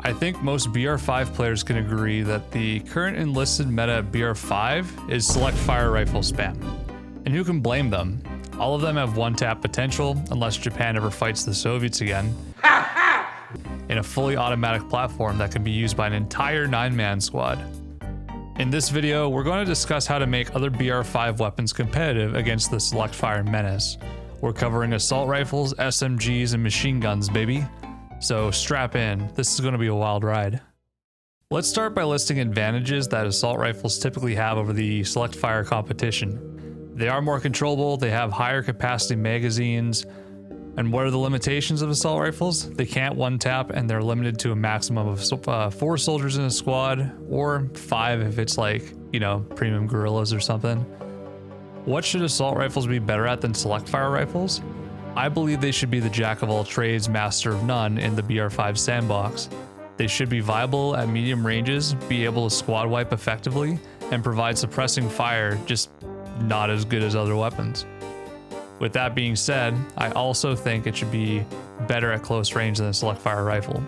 I think most BR5 players can agree that the current enlisted meta at BR5 is select fire rifle spam. And who can blame them? All of them have one-tap potential, unless Japan ever fights the Soviets again, in a fully automatic platform that can be used by an entire 9-man squad. In this video, we're going to discuss how to make other BR5 weapons competitive against the select fire menace. We're covering assault rifles, SMGs, and machine guns, baby. So strap in, this is going to be a wild ride. Let's start by listing advantages that assault rifles typically have over the select fire competition. They are more controllable, they have higher capacity magazines, and what are the limitations of assault rifles? They can't one-tap, and they're limited to a maximum of 4 soldiers in a squad, or 5 if it's like, you know, premium guerrillas or something. What should assault rifles be better at than select fire rifles? I believe they should be the jack of all trades, master of none in the BR5 sandbox. They should be viable at medium ranges, be able to squad wipe effectively, and provide suppressing fire, just not as good as other weapons. With that being said, I also think it should be better at close range than a select fire rifle.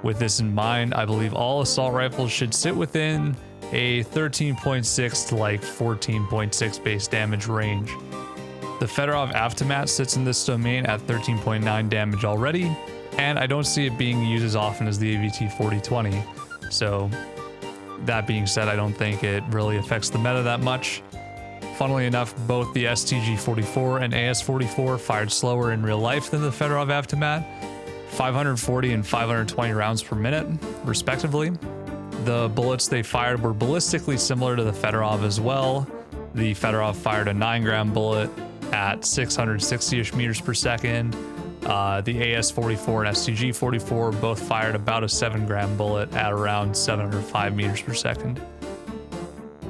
With this in mind, I believe all assault rifles should sit within a 13.6 to like 14.6 base damage range. The Fedorov Avtomat sits in this domain at 13.9 damage already, and I don't see it being used as often as the AVT 4020. So that being said, I don't think it really affects the meta that much. Funnily enough, both the STG-44 and AS-44 fired slower in real life than the Fedorov Avtomat, 540 and 520 rounds per minute, respectively. The bullets they fired were ballistically similar to the Fedorov as well. The Fedorov fired a 9-gram bullet at 660-ish meters per second. The AS-44 and STG-44 both fired about a 7-gram bullet at around 705 meters per second.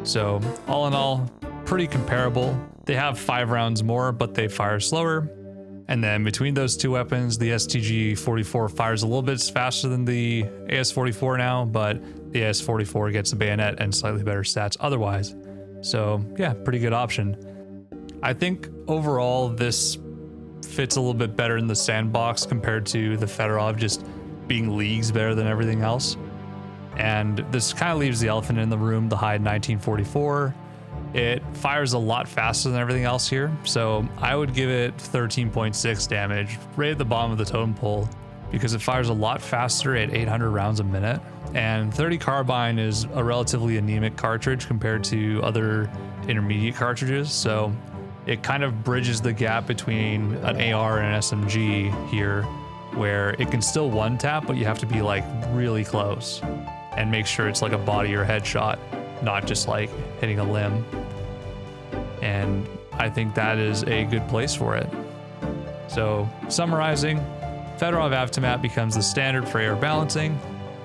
So all in all, pretty comparable. They have 5 rounds more, but they fire slower. And then between those two weapons, the STG-44 fires a little bit faster than the AS-44 now, but the AS-44 gets a bayonet and slightly better stats otherwise. So yeah, pretty good option. I think overall this fits a little bit better in the sandbox compared to the Fedorov just being leagues better than everything else. And this kind of leaves the elephant in the room, the Hei 1944. It fires a lot faster than everything else here, so I would give it 13.6 damage, right at the bottom of the totem pole, because it fires a lot faster at 800 rounds a minute, and 30 carbine is a relatively anemic cartridge compared to other intermediate cartridges, so it kind of bridges the gap between an AR and an SMG here, where it can still one-tap, but you have to be like really close and make sure it's like a body or headshot, not just like hitting a limb. And I think that is a good place for it. So summarizing, Fedorov Avtomat becomes the standard for air balancing.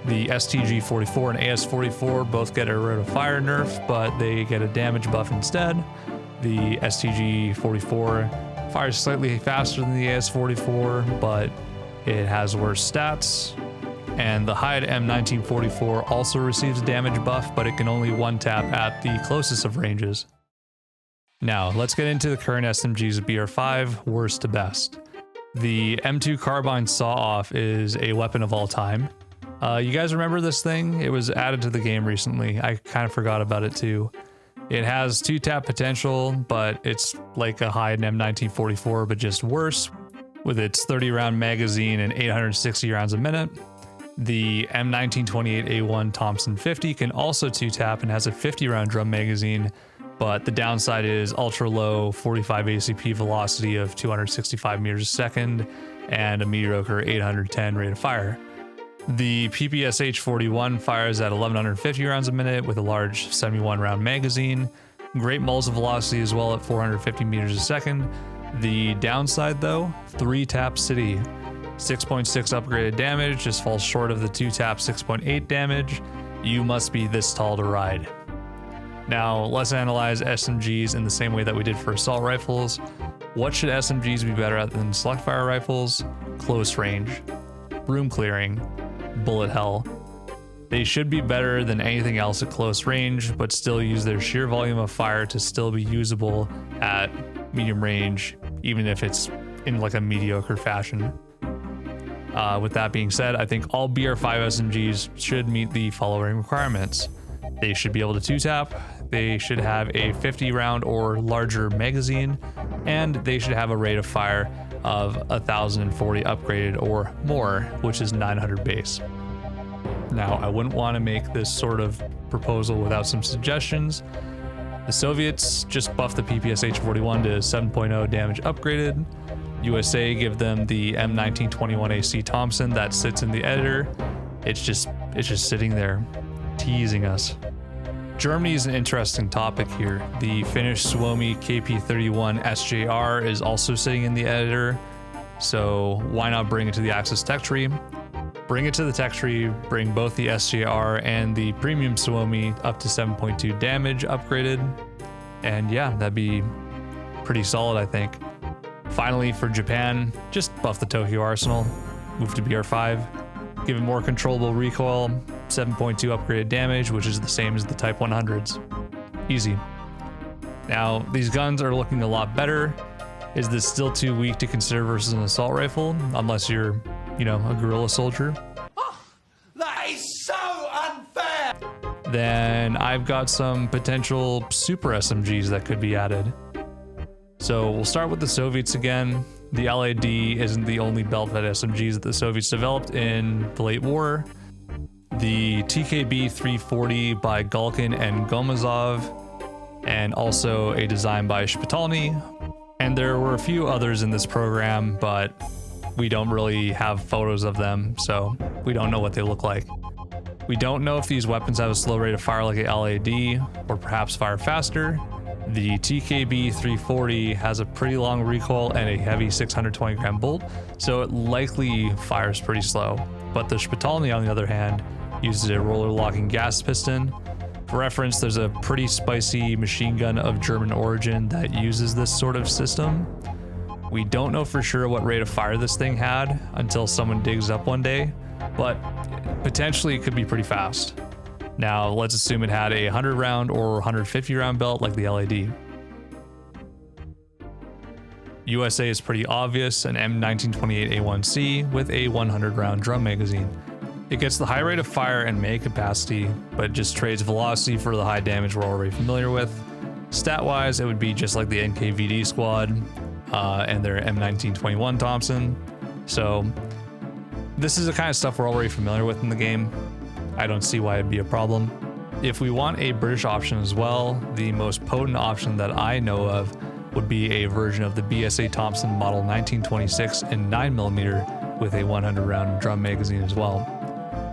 The STG-44 and AS-44 both get a rate of fire nerf, but they get a damage buff instead. The STG-44 fires slightly faster than the AS-44, but it has worse stats. And the Hei M1944 also receives a damage buff, but it can only one-tap at the closest of ranges. Now, let's get into the current SMGs of BR5, worst to best. The M2 Carbine Saw-Off is a weapon of all time. You guys remember this thing? It was added to the game recently. I kind of forgot about it too. It has 2-tap potential, but it's like a Hei M1944, but just worse, with its 30-round magazine and 860 rounds a minute. The M1928A1 Thompson 50 can also 2-tap and has a 50-round drum magazine, but the downside is ultra low 45 ACP velocity of 265 meters a second and a mediocre 810 rate of fire. The PPSH-41 fires at 1150 rounds a minute with a large 71-round magazine, great muzzle velocity as well at 450 meters a second. The downside though, 3-tap city. 6.6 upgraded damage, just falls short of the 2-tap 6.8 damage. You must be this tall to ride. Now, let's analyze SMGs in the same way that we did for assault rifles. What should SMGs be better at than select fire rifles? Close range, room clearing, bullet hell. They should be better than anything else at close range, but still use their sheer volume of fire to still be usable at medium range, even if it's in like a mediocre fashion. With that being said, I think all BR5 SMGs should meet the following requirements. They should be able to 2-tap, they should have a 50 round or larger magazine, and they should have a rate of fire of 1040 upgraded or more, which is 900 base. Now, I wouldn't want to make this sort of proposal without some suggestions. The Soviets just buffed the PPSH-41 to 7.0 damage upgraded. USA give them the M1921AC Thompson that sits in the editor. It's just sitting there, teasing us. Germany is an interesting topic here. The Finnish Suomi KP31 SJR is also sitting in the editor, so why not bring it to the Axis tech tree? Bring it to the tech tree, bring both the SJR and the premium Suomi up to 7.2 damage upgraded, and yeah, that'd be pretty solid, I think. Finally, for Japan, just buff the Tokyo Arsenal, move to BR5, give it more controllable recoil, 7.2 upgraded damage, which is the same as the Type 100s. Easy. Now, these guns are looking a lot better. Is this still too weak to consider versus an assault rifle? Unless you're, a guerrilla soldier. Oh, that is so unfair! Then I've got some potential super SMGs that could be added. So we'll start with the Soviets again. The LAD isn't the only belt-fed SMGs that the Soviets developed in the late war. The TKB 340 by Galkin and Gomazov, and also a design by Shpitalny. And there were a few others in this program, but we don't really have photos of them, so we don't know what they look like. We don't know if these weapons have a slow rate of fire like a LAD, or perhaps fire faster. The TKB 340 has a pretty long recoil and a heavy 620 gram bolt, so it likely fires pretty slow. But the Shpitalny, on the other hand, uses a roller locking gas piston. For reference, there's a pretty spicy machine gun of German origin that uses this sort of system. We don't know for sure what rate of fire this thing had until someone digs up one day, but potentially it could be pretty fast. Now, let's assume it had a 100 round or 150 round belt like the LAD. USA is pretty obvious, an M1928A1C with a 100 round drum magazine. It gets the high rate of fire and mag capacity, but just trades velocity for the high damage we're already familiar with. Stat-wise, it would be just like the NKVD squad and their M1921 Thompson. So this is the kind of stuff we're already familiar with in the game. I don't see why it'd be a problem. If we want a British option as well, the most potent option that I know of would be a version of the BSA Thompson model 1926 in 9mm with a 100 round drum magazine as well.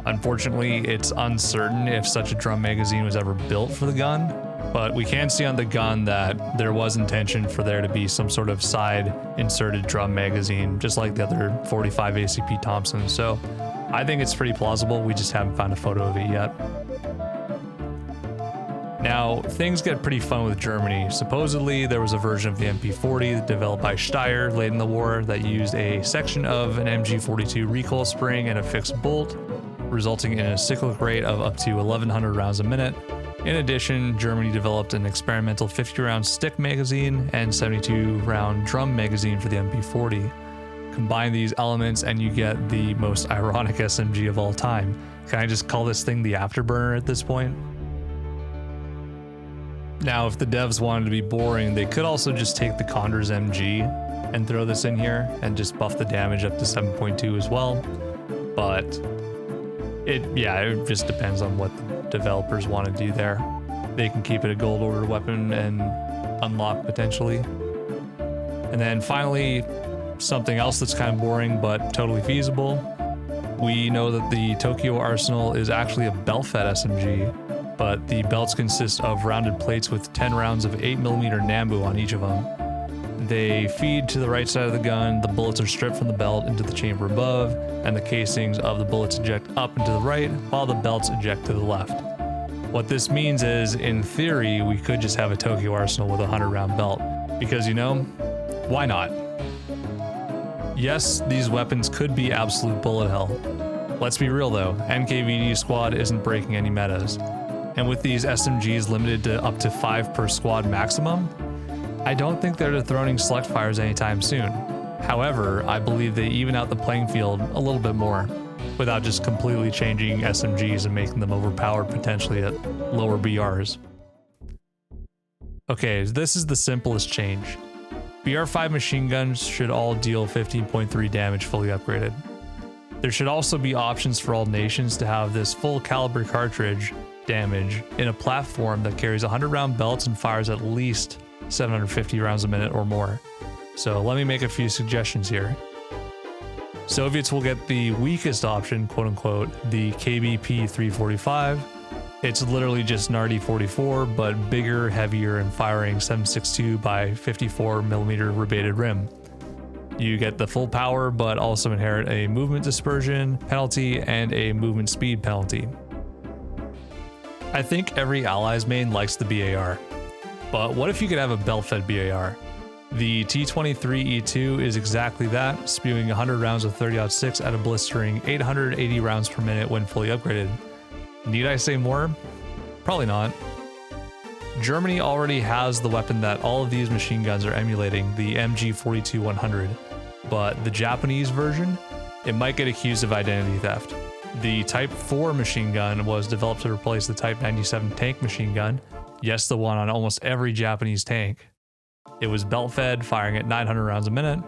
Unfortunately, it's uncertain if such a drum magazine was ever built for the gun, but we can see on the gun that there was intention for there to be some sort of side inserted drum magazine, just like the other 45 ACP Thompson. So I think it's pretty plausible, we just haven't found a photo of it yet. Now, things get pretty fun with Germany. Supposedly, there was a version of the MP40 developed by Steyr late in the war that used a section of an MG42 recoil spring and a fixed bolt, resulting in a cyclic rate of up to 1,100 rounds a minute. In addition, Germany developed an experimental 50-round stick magazine and 72-round drum magazine for the MP40. Combine these elements and you get the most ironic SMG of all time. Can I just call this thing the afterburner at this point? Now, if the devs wanted to be boring, they could also just take the Condor's MG and throw this in here and just buff the damage up to 7.2 as well. But it just depends on what the developers want to do there. They can keep it a gold order weapon and unlock potentially. And then finally, something else that's kind of boring but totally feasible. We know that the Tokyo Arsenal is actually a belt-fed SMG, but the belts consist of rounded plates with 10 rounds of 8mm Nambu on each of them. They feed to the right side of the gun, the bullets are stripped from the belt into the chamber above, and the casings of the bullets eject up and to the right, while the belts eject to the left. What this means is, in theory, we could just have a Tokyo Arsenal with a 100-round belt, because, why not? Yes, these weapons could be absolute bullet hell. Let's be real though, NKVD squad isn't breaking any metas. And with these SMGs limited to up to 5 per squad maximum, I don't think they're dethroning select fires anytime soon. However, I believe they even out the playing field a little bit more, without just completely changing SMGs and making them overpowered potentially at lower BRs. Okay, this is the simplest change. BR5 machine guns should all deal 15.3 damage fully upgraded. There should also be options for all nations to have this full caliber cartridge damage in a platform that carries 100 round belts and fires at least 750 rounds a minute or more. So let me make a few suggestions here. Soviets will get the weakest option, quote unquote, the KBP 345. It's literally just an RD44, but bigger, heavier, and firing 7.62 by 54mm rebated rim. You get the full power, but also inherit a movement dispersion penalty and a movement speed penalty. I think every ally's main likes the BAR, but what if you could have a belt-fed BAR? The T23E2 is exactly that, spewing 100 rounds of 30-06 at a blistering 880 rounds per minute when fully upgraded. Need I say more? Probably not. Germany already has the weapon that all of these machine guns are emulating, the MG42-100, but the Japanese version, it might get accused of identity theft. The Type 4 machine gun was developed to replace the Type 97 tank machine gun, yes, the one on almost every Japanese tank. It was belt-fed, firing at 900 rounds a minute.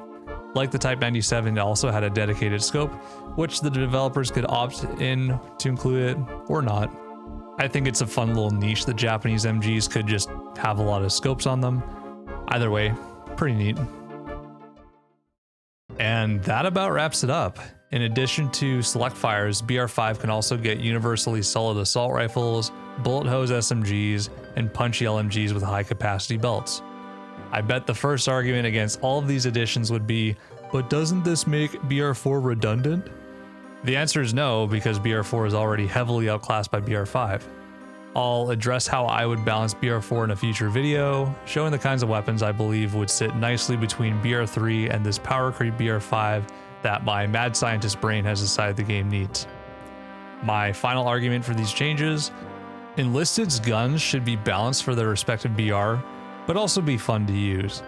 Like the Type 97, it also had a dedicated scope, which the developers could opt in to include it or not. I think it's a fun little niche that Japanese MGs could just have a lot of scopes on them. Either way, pretty neat. And that about wraps it up. In addition to select fires, BR5 can also get universally solid assault rifles, bullet hose SMGs, and punchy LMGs with high capacity belts. I bet the first argument against all of these additions would be, but doesn't this make BR4 redundant? The answer is no, because BR4 is already heavily outclassed by BR5. I'll address how I would balance BR4 in a future video, showing the kinds of weapons I believe would sit nicely between BR3 and this power creep BR5 that my mad scientist brain has decided the game needs. My final argument for these changes: Enlisted's guns should be balanced for their respective BR, but also be fun to use.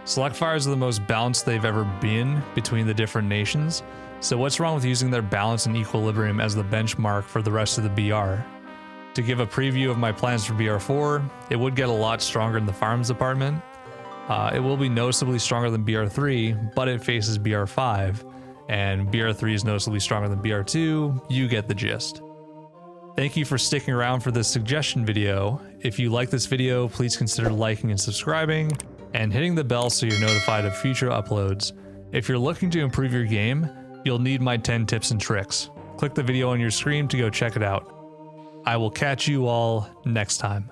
Select fires are the most balanced they've ever been between the different nations, so what's wrong with using their balance and equilibrium as the benchmark for the rest of the BR? To give a preview of my plans for BR4, it would get a lot stronger in the farms department. It will be noticeably stronger than BR3, but it faces BR5, and BR3 is noticeably stronger than BR2. You get the gist. Thank you for sticking around for this suggestion video. If you like this video, please consider liking and subscribing, and hitting the bell so you're notified of future uploads. If you're looking to improve your game, you'll need my 10 tips and tricks. Click the video on your screen to go check it out. I will catch you all next time.